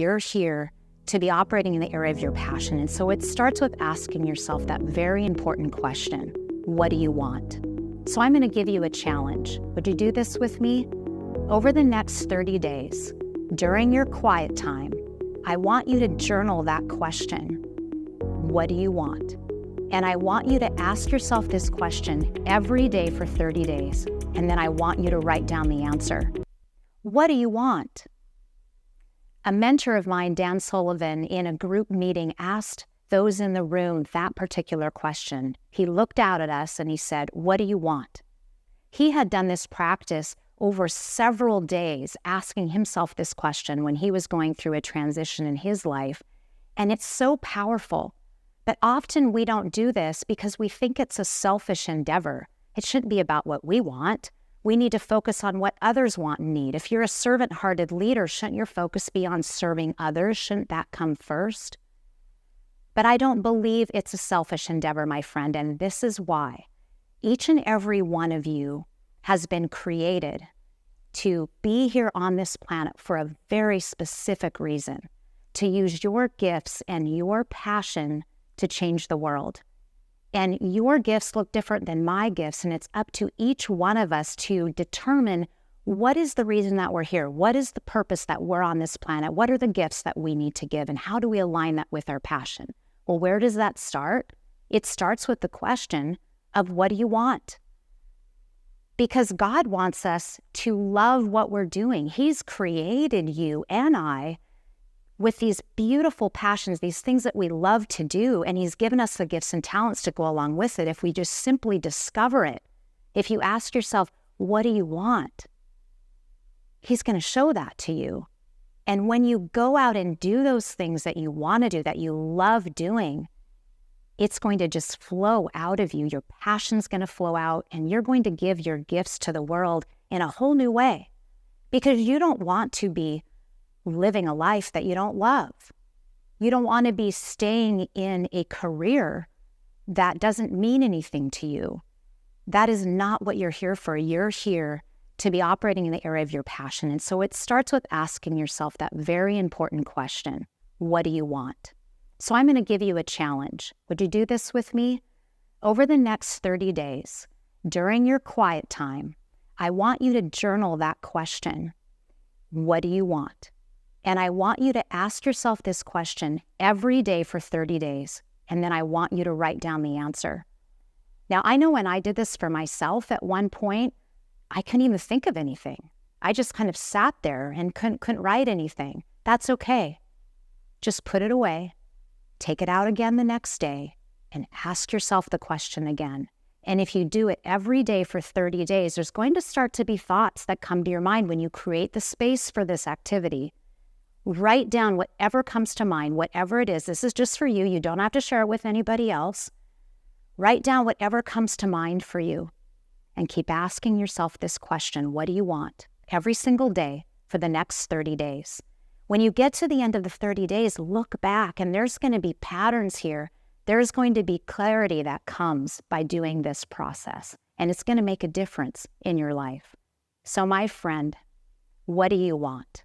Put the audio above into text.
You're here to be operating in the area of your passion. And so it starts with asking yourself that very important question: what do you want? So I'm going to give you a challenge. Would you do this with me? Over the next 30 days, during your quiet time, I want you to journal that question: what do you want? And I want you to ask yourself this question every day for 30 days. And then I want you to write down the answer. What do you want? A mentor of mine, Dan Sullivan, in a group meeting asked those in the room that particular question. He looked out at us and he said, what do you want? He had done this practice over several days, asking himself this question when he was going through a transition in his life. And it's so powerful. But often we don't do this because we think it's a selfish endeavor. It shouldn't be about what we want. We need to focus on what others want and need. If you're a servant-hearted leader, shouldn't your focus be on serving others? Shouldn't that come first? But I don't believe it's a selfish endeavor, my friend, and this is why. Each and every one of you has been created to be here on this planet for a very specific reason, to use your gifts and your passion to change the world. And your gifts look different than my gifts, and it's up to each one of us to determine what is the reason that we're here? What is the purpose that we're on this planet? What are the gifts that we need to give, and how do we align that with our passion? Well, where does that start? It starts with the question of what do you want? Because God wants us to love what we're doing. He's created you and I with these beautiful passions, these things that we love to do, and He's given us the gifts and talents to go along with it if we just simply discover it. If you ask yourself, what do you want? He's going to show that to you. And when you go out and do those things that you want to do, that you love doing, it's going to just flow out of you. Your passion's going to flow out, and you're going to give your gifts to the world in a whole new way, because you don't want to be living a life that you don't love. You don't want to be staying in a career that doesn't mean anything to you. That is not what you're here for. You're here to be operating in the area of your passion. And so it starts with asking yourself that very important question: what do you want? So I'm going to give you a challenge. Would you do this with me? Over the next 30 days, during your quiet time, I want you to journal that question: what do you want? And I want you to ask yourself this question every day for 30 days. And then I want you to write down the answer. Now, I know when I did this for myself at one point, I couldn't even think of anything. I just kind of sat there and couldn't write anything. That's okay. Just put it away, take it out again the next day, and ask yourself the question again. And if you do it every day for 30 days, there's going to start to be thoughts that come to your mind when you create the space for this activity. Write down whatever comes to mind, whatever it is. This is just for you. You don't have to share it with anybody else. Write down whatever comes to mind for you, and keep asking yourself this question: what do you want? Every single day for the next 30 days. When you get to the end of the 30 days, look back, and there's going to be patterns here. There's going to be clarity that comes by doing this process, and it's going to make a difference in your life. So my friend, what do you want?